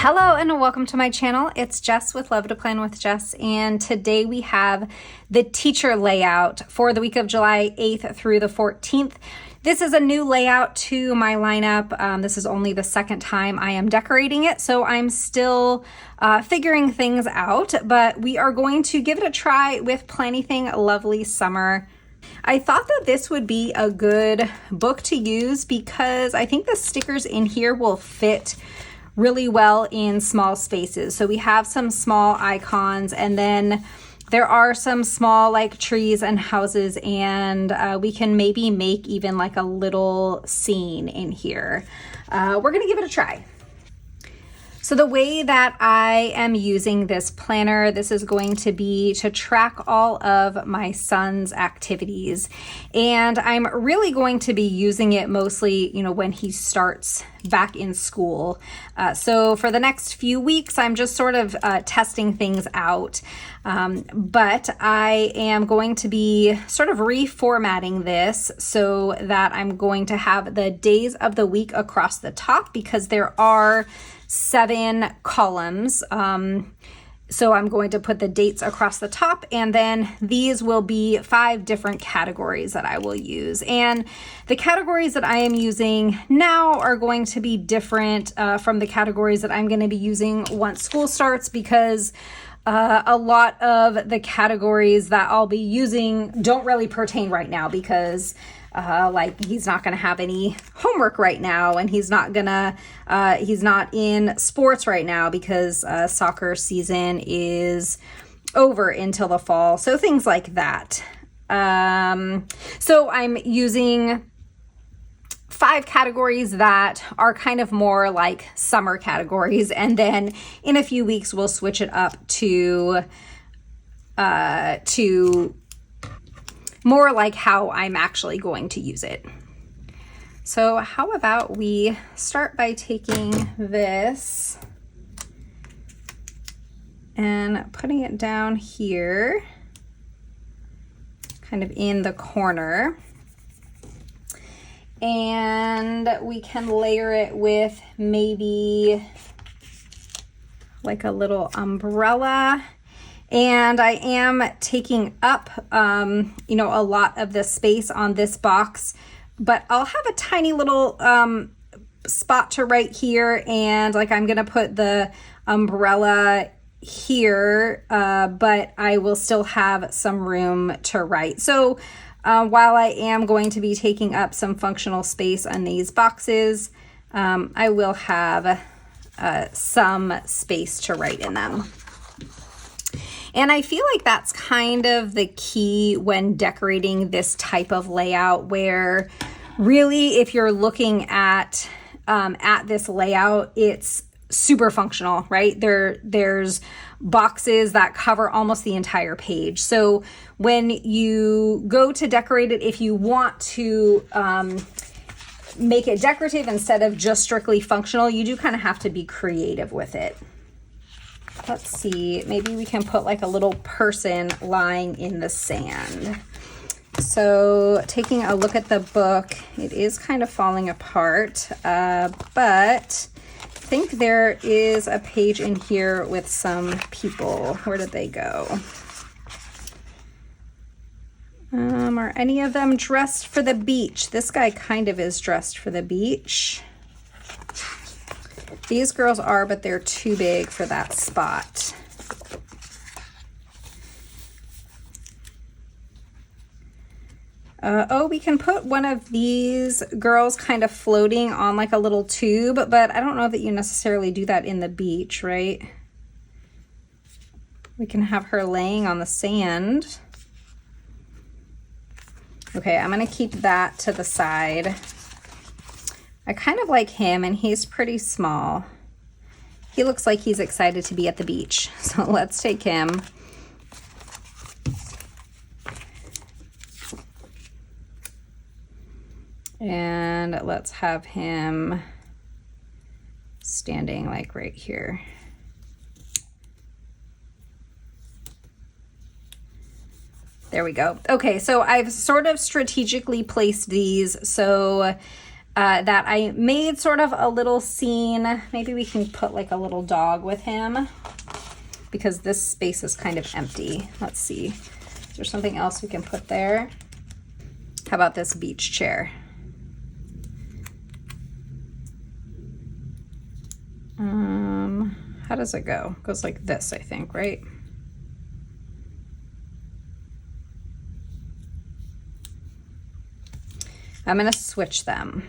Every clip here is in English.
Hello and welcome to my channel. It's Jess with Love to Plan with Jess, and today we have the teacher layout for the week of July 8th through the 14th. This is a new layout to my lineup. This is only the second time I am decorating it, so I'm still figuring things out, but we are going to give it a try with Finalizing Lovely Summer. I thought that this would be a good book to use because I think the stickers in here will fit really well in small spaces. So we have some small icons, and then there are some small like trees and houses, and we can maybe make even like a little scene in here. We're gonna give it a try. So the way that I am using this planner, this is going to be to track all of my son's activities. And I'm really going to be using it mostly, when he starts back in school. So for the next few weeks, I'm just sort of testing things out. But I am going to be sort of reformatting this so that I'm going to have the days of the week across the top because there are 7 columns. So I'm going to put the dates across the top, and then these will be 5 different categories that I will use. And the categories that I am using now are going to be different from the categories that I'm going to be using once school starts, because a lot of the categories that I'll be using don't really pertain right now because like he's not going to have any homework right now, and he's not in sports right now because soccer season is over until the fall. So things like that. So I'm using 5 categories that are kind of more like summer categories, and then in a few weeks we'll switch it up to more like how I'm actually going to use it. So how about we start by taking this and putting it down here, kind of in the corner. And we can layer it with maybe like a little umbrella. And I am taking up, a lot of the space on this box, but I'll have a tiny little spot to write here, and like I'm gonna put the umbrella here, but I will still have some room to write. So while I am going to be taking up some functional space on these boxes, I will have some space to write in them. And I feel like that's kind of the key when decorating this type of layout, where really if you're looking at this layout, it's super functional, right? There's boxes that cover almost the entire page. So when you go to decorate it, if you want to make it decorative instead of just strictly functional, you do kind of have to be creative with it. Let's see, maybe we can put like a little person lying in the sand. So taking a look at the book, it is kind of falling apart, but I think there is a page in here with some people. Where did they go? Are any of them dressed for the beach? This guy kind of is dressed for the beach. These girls are, but they're too big for that spot. We can put one of these girls kind of floating on like a little tube, but I don't know that you necessarily do that in the beach, right? We can have her laying on the sand. Okay, I'm gonna keep that to the side. I kind of like him, and he's pretty small. He looks like he's excited to be at the beach, so let's take him. And let's have him standing like right here. There we go. Okay, so I've sort of strategically placed these so that I made sort of a little scene. Maybe we can put like a little dog with him because this space is kind of empty. Let's see. Is there something else we can put there? How about this beach chair? How does it go? It goes like this, I think, right? I'm gonna switch them.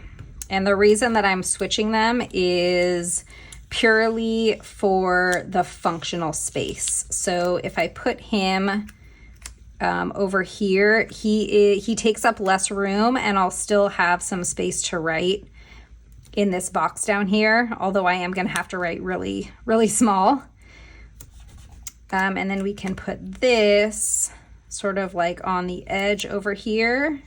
And the reason that I'm switching them is purely for the functional space. So if I put him over here, he takes up less room, and I'll still have some space to write in this box down here, although I am gonna have to write really, really small. And then we can put this sort of like on the edge over here.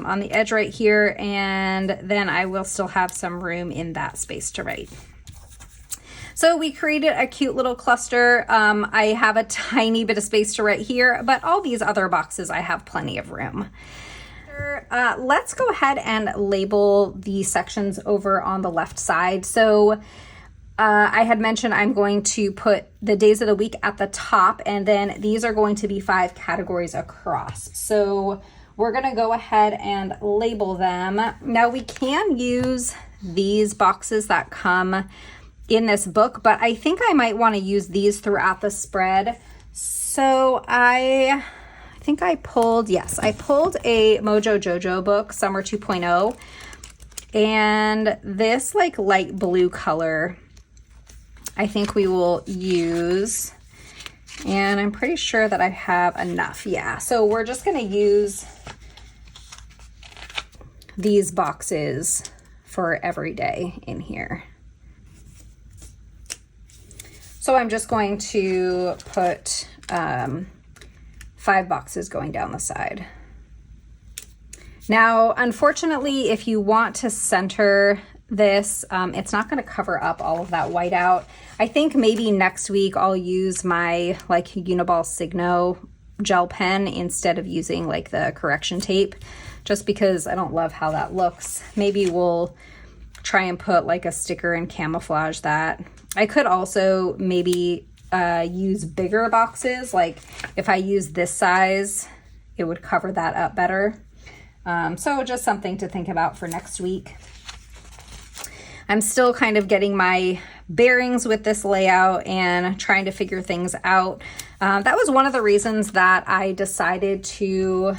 On the edge right here, and then I will still have some room in that space to write. So we created a cute little cluster. I have a tiny bit of space to write here, but all these other boxes I have plenty of room. Let's go ahead and label the sections over on the left side. So I had mentioned I'm going to put the days of the week at the top, and then these are going to be 5 categories across. So we're gonna go ahead and label them. Now we can use these boxes that come in this book, but I think I might wanna use these throughout the spread. So I think I pulled a Mojo Jojo book, Summer 2.0, and this like light blue color I think we will use, and I'm pretty sure that I have enough. Yeah, so we're just gonna use these boxes for every day in here. So I'm just going to put 5 boxes going down the side. Now, unfortunately, if you want to center this, it's not going to cover up all of that whiteout. I think maybe next week I'll use my like Uniball Signo gel pen instead of using like the correction tape, just because I don't love how that looks. Maybe we'll try and put like a sticker and camouflage that. I could also maybe use bigger boxes. Like if I use this size, it would cover that up better. So just something to think about for next week. I'm still kind of getting my bearings with this layout and trying to figure things out. That was one of the reasons that I decided to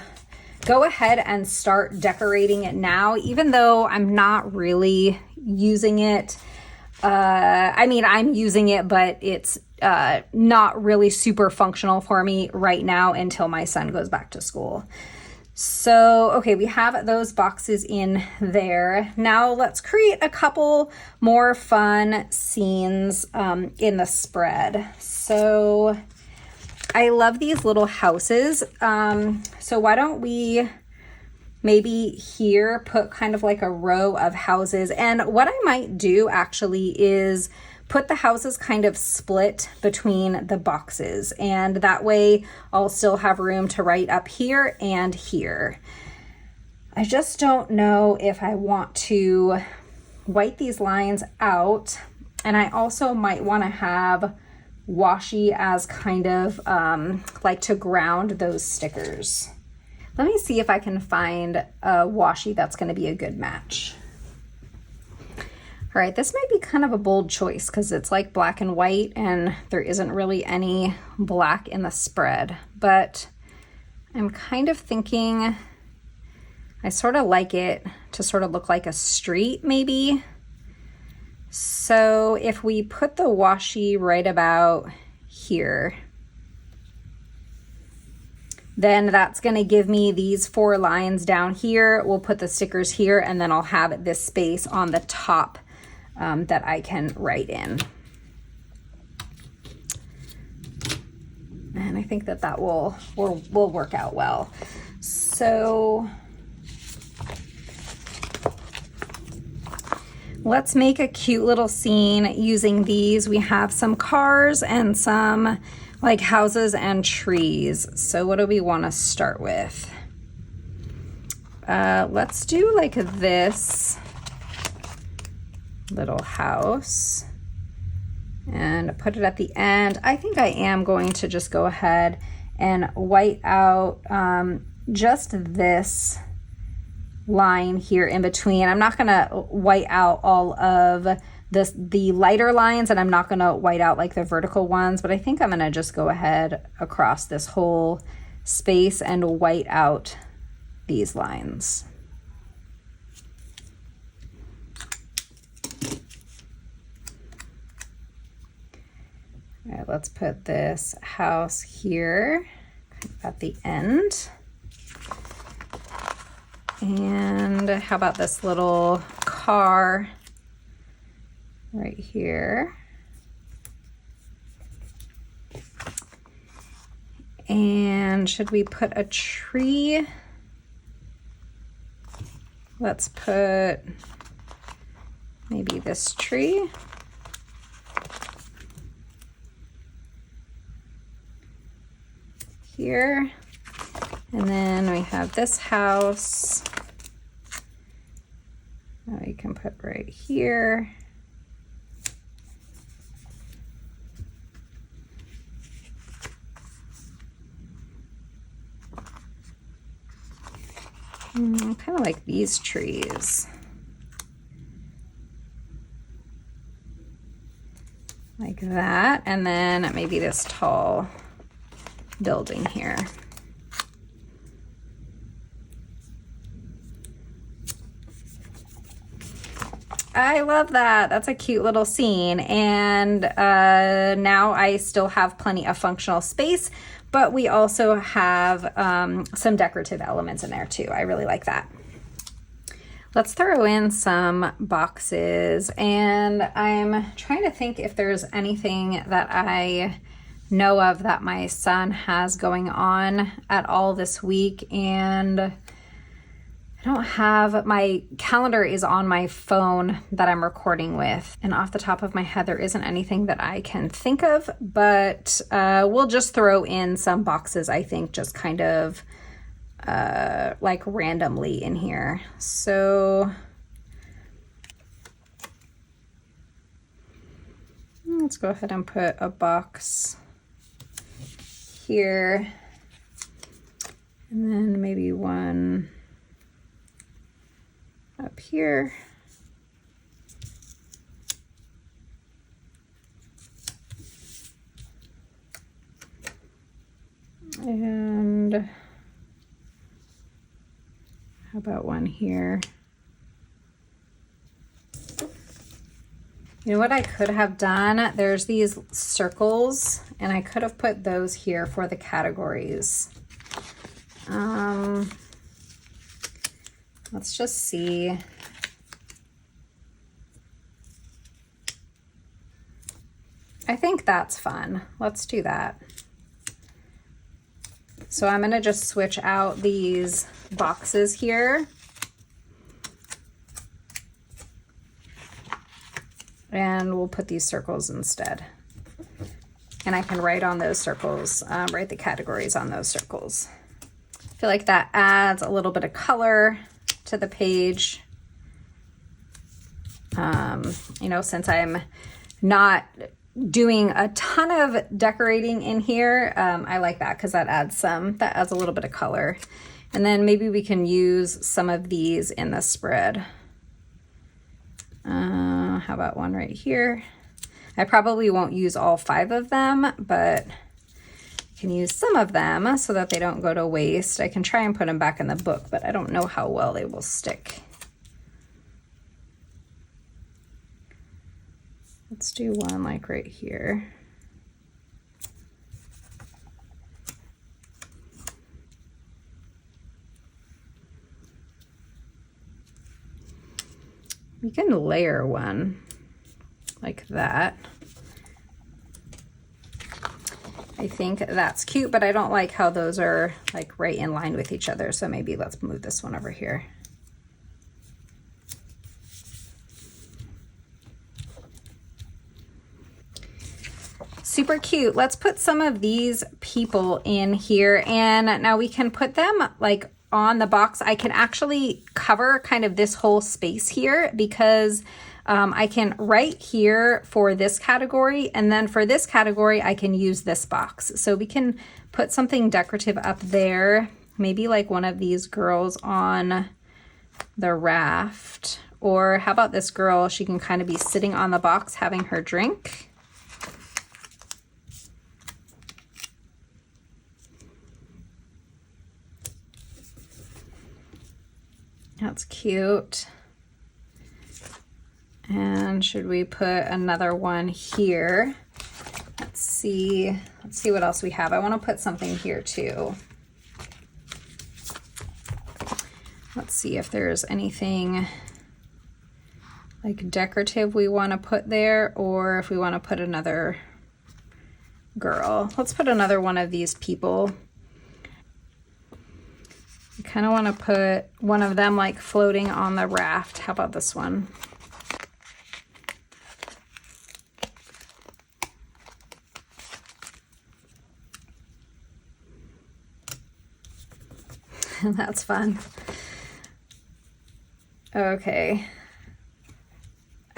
go ahead and start decorating it now, even though I'm not really using it. I mean, I'm using it, but it's not really super functional for me right now until my son goes back to school. So, okay, we have those boxes in there. Now let's create a couple more fun scenes in the spread. So I love these little houses. So why don't we maybe here put kind of like a row of houses. And what I might do actually is put the houses kind of split between the boxes, and that way I'll still have room to write up here and here. I just don't know if I want to white these lines out, and I also might want to have washi as kind of like to ground those stickers. Let me see if I can find a washi that's going to be a good match. All right, this might be kind of a bold choice because it's like black and white and there isn't really any black in the spread, but I'm kind of thinking I sort of like it to sort of look like a street maybe. So if we put the washi right about here, then that's going to give me these 4 lines down here. We'll put the stickers here, and then I'll have this space on the top that I can write in. And I think that that will work out well. So Let's make a cute little scene using these. We have some cars and some like houses and trees. So what do we want to start with? Let's do like this little house and put it at the end. I think I am going to just go ahead and white out just this line here in between. I'm not gonna white out all of the lighter lines, and I'm not gonna white out like the vertical ones, but I think I'm gonna just go ahead across this whole space and white out these lines. All right, let's put this house here at the end. And how about this little car right here? And should we put a tree? Let's put maybe this tree. Here. And then we have this house. We can put right here. Kind of like these trees. Like that. And then maybe this tall building here. I love that. That's a cute little scene. And now I still have plenty of functional space, but we also have some decorative elements in there too. I really like that. Let's throw in some boxes, and I'm trying to think if there's anything that I know of that my son has going on at all this week. And I don't have, my calendar is on my phone that I'm recording with, and off the top of my head there isn't anything that I can think of, but we'll just throw in some boxes, I think, just kind of like randomly in here. So let's go ahead and put a box here, and then maybe one up here. And how about one here? You know what I could have done? There's these circles, and I could have put those here for the categories. Let's just see. I think that's fun. Let's do that. So I'm going to just switch out these boxes here. And we'll put these circles instead. And I can write on those circles, write the categories on those circles. I feel like that adds a little bit of color to the page. You know, since I'm not doing a ton of decorating in here, I like that because that adds a little bit of color. And then maybe we can use some of these in the spread. How about one right here? I probably won't use all 5 of them, but I can use some of them so that they don't go to waste. I can try and put them back in the book, but I don't know how well they will stick. Let's do one like right here. You can layer one like that. I think that's cute, but I don't like how those are like right in line with each other. So maybe let's move this one over here. super cute. Let's put some of these people in here, and now we can put them like on the box. I can actually cover kind of this whole space here because I can write here for this category, and then for this category I can use this box. So we can put something decorative up there, maybe like one of these girls on the raft. Or how about this girl? She can kind of be sitting on the box having her drink. That's cute. And should we put another one here? Let's see what else we have. I want to put something here too. Let's see if there's anything like decorative we want to put there, or if we want to put another girl. Let's put another one of these people. I kind of want to put one of them like floating on the raft. How about this one? That's fun. Okay.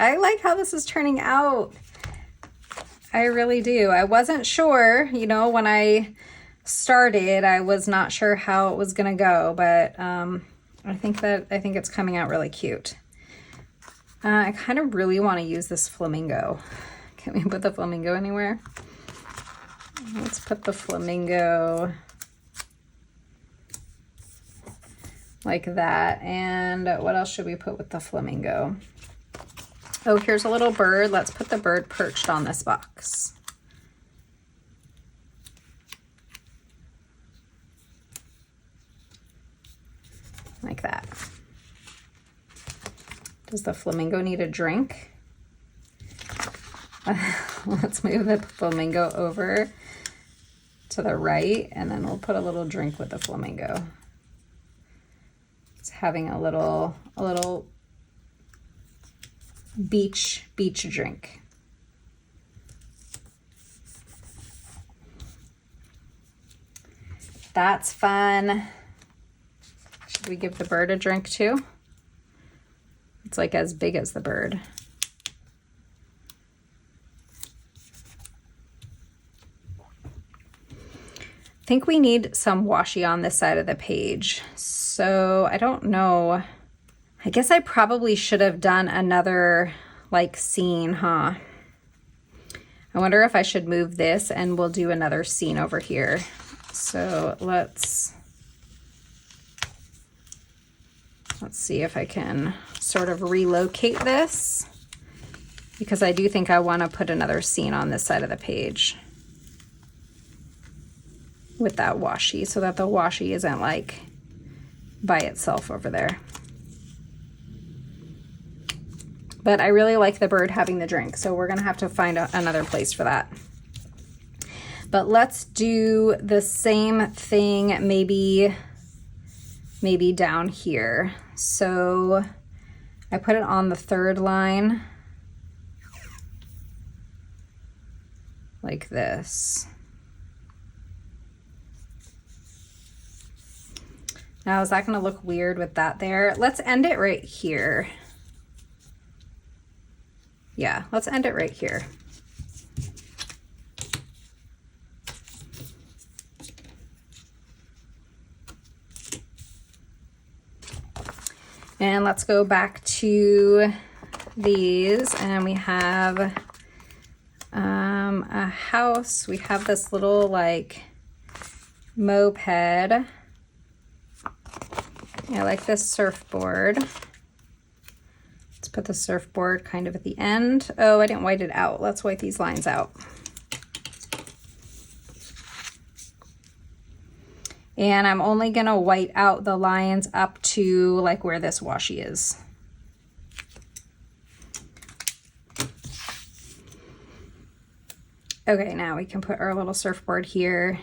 I like how this is turning out. I really do. I wasn't sure, you know, when I started, I was not sure how it was gonna go, but I think it's coming out really cute. I kind of really want to use this flamingo. Can we put the flamingo anywhere? Let's put the flamingo like that. And what else should we put with the flamingo? Oh, here's a little bird. Let's put the bird perched on this box. Like that. Does the flamingo need a drink? Let's move the flamingo over to the right, and then we'll put a little drink with the flamingo. It's having a little beach drink. That's fun. Should we give the bird a drink too? It's like as big as the bird. I think we need some washi on this side of the page. So I don't know. I guess I probably should have done another like scene, huh? I wonder if I should move this and we'll do another scene over here. So let's see if I can sort of relocate this, because I do think I want to put another scene on this side of the page with that washi, so that the washi isn't like by itself over there. But I really like the bird having the drink, so we're gonna have to find another place for that. But let's do the same thing maybe down here. So I put it on the third line like this. Now, is that gonna look weird with that there? Let's end it right here. Yeah, let's end it right here. And let's go back to these, and we have a house. We have this little like moped. I like this surfboard. Let's put the surfboard kind of at the end. Oh, I didn't white it out. Let's white these lines out. And I'm only gonna white out the lines up to like where this washi is. Okay, now we can put our little surfboard here.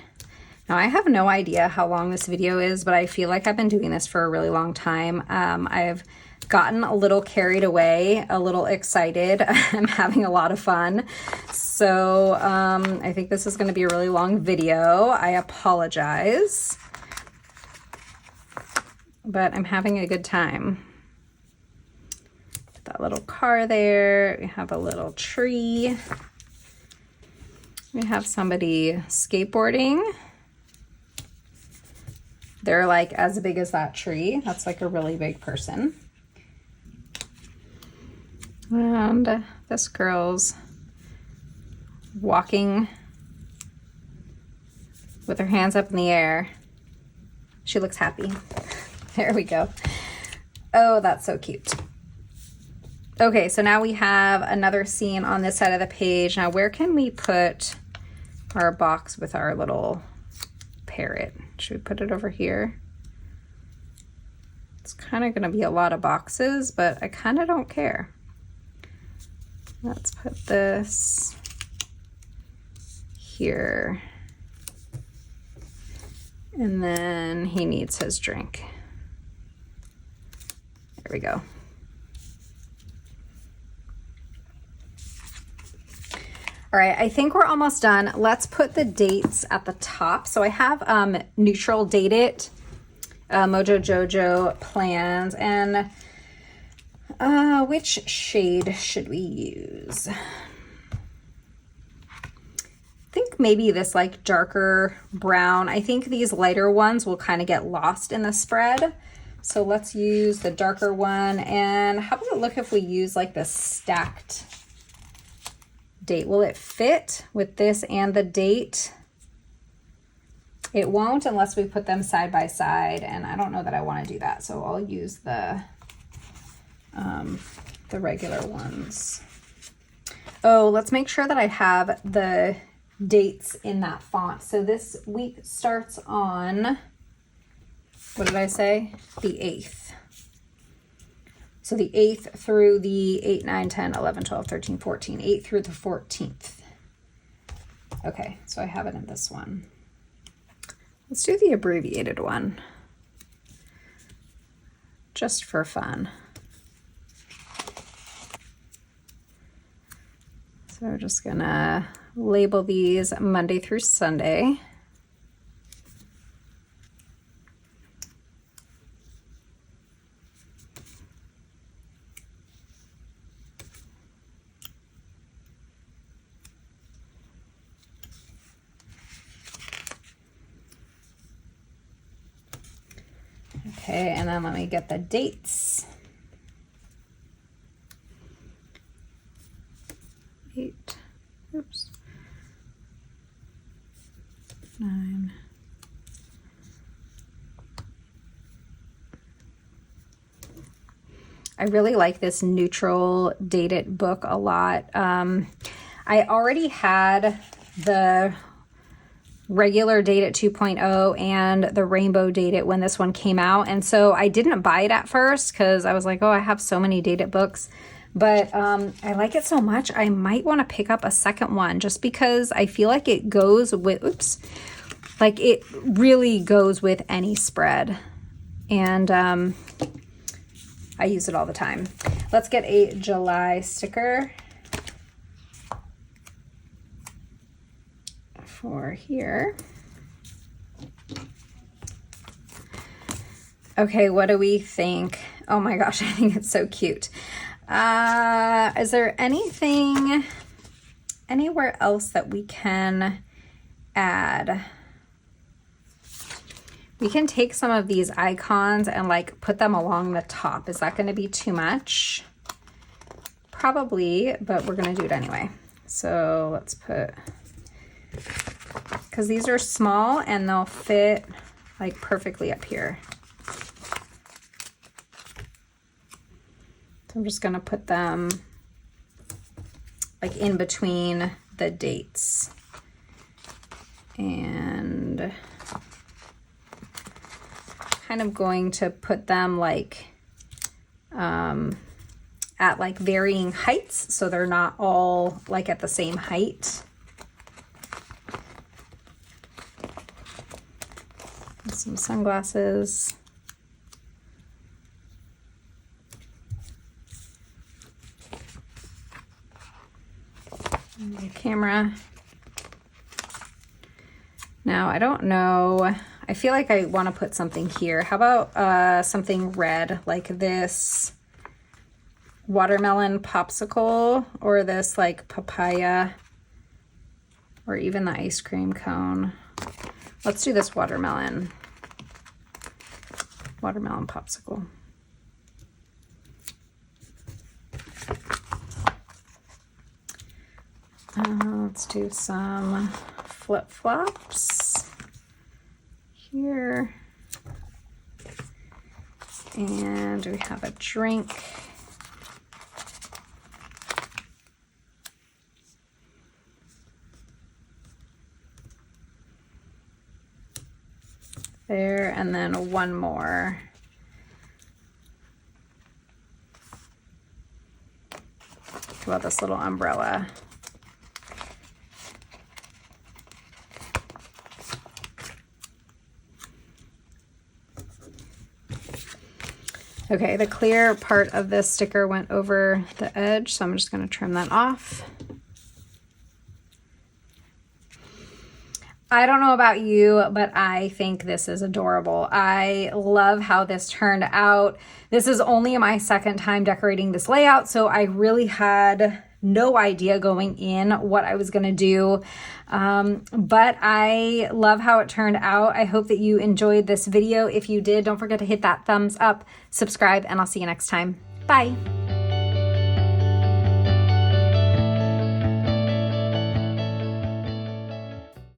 Now I have no idea how long this video is, but I feel like I've been doing this for a really long time. I've gotten a little carried away, a little excited. I'm having a lot of fun. So I think this is going to be a really long video. I apologize, but I'm having a good time. Put that little car there. We have a little tree. We have somebody skateboarding. They're like as big as that tree. That's like a really big person. And this girl's walking with her hands up in the air. She looks happy. There we go. Oh, that's so cute. Okay, so now we have another scene on this side of the page. Now, where can we put our box with our little parrot? Should we put it over here? It's kind of going to be a lot of boxes, but I kind of don't care. Let's put this here. And then he needs his drink. There we go. All right, I think we're almost done. Let's put the dates at the top. So I have neutral dated Mojo Jojo plans, and which shade should we use? I think maybe this like darker brown. I think these lighter ones will kind of get lost in the spread. So let's use the darker one. And how does it look if we use like the stacked date? Will it fit with this and the date? It won't unless we put them side by side, and I don't know that I want to do that, so I'll use the regular ones. Oh, let's make sure that I have the dates in that font. So this week starts on, what did I say? The 8th. So the 8th through the 8, 9, 10, 11, 12, 13, 14, 8 through the 14th. Okay, so I have it in this one. Let's do the abbreviated one, just for fun. So we're just gonna label these Monday through Sunday. Okay, and then let me get the dates. 8, oops, 9. I really like this neutral dated book a lot. I already had the regular Date It 2.0 and the rainbow Date It when this one came out, and so I didn't buy it at first because I was like, oh, I have so many Date It books, but I like it so much I might want to pick up a second one just because I feel like it goes with, oops, like it really goes with any spread, and I use it all the time. Let's get a July sticker for here. Okay, what do we think? Oh my gosh, I think it's so cute. Is there anything anywhere else that we can add? We can take some of these icons and like put them along the top. Is that going to be too much? Probably, but we're going to do it anyway. So let's put, because these are small and they'll fit like perfectly up here. So I'm just going to put them like in between the dates. And kind of going to put them like at like varying heights, so they're not all like at the same height. Some sunglasses. And camera. Now, I don't know. I feel like I want to put something here. How about something red, like this watermelon popsicle, or this like papaya, or even the ice cream cone. Let's do this watermelon popsicle. Let's do some flip-flops here. And we have a drink. There, and then one more. How about this little umbrella? Okay, the clear part of this sticker went over the edge, so I'm just going to trim that off. I don't know about you, but I think this is adorable. I love how this turned out. This is only my second time decorating this layout, so I really had no idea going in what I was gonna do, but I love how it turned out. I hope that you enjoyed this video. If you did, don't forget to hit that thumbs up, subscribe, and I'll see you next time. Bye.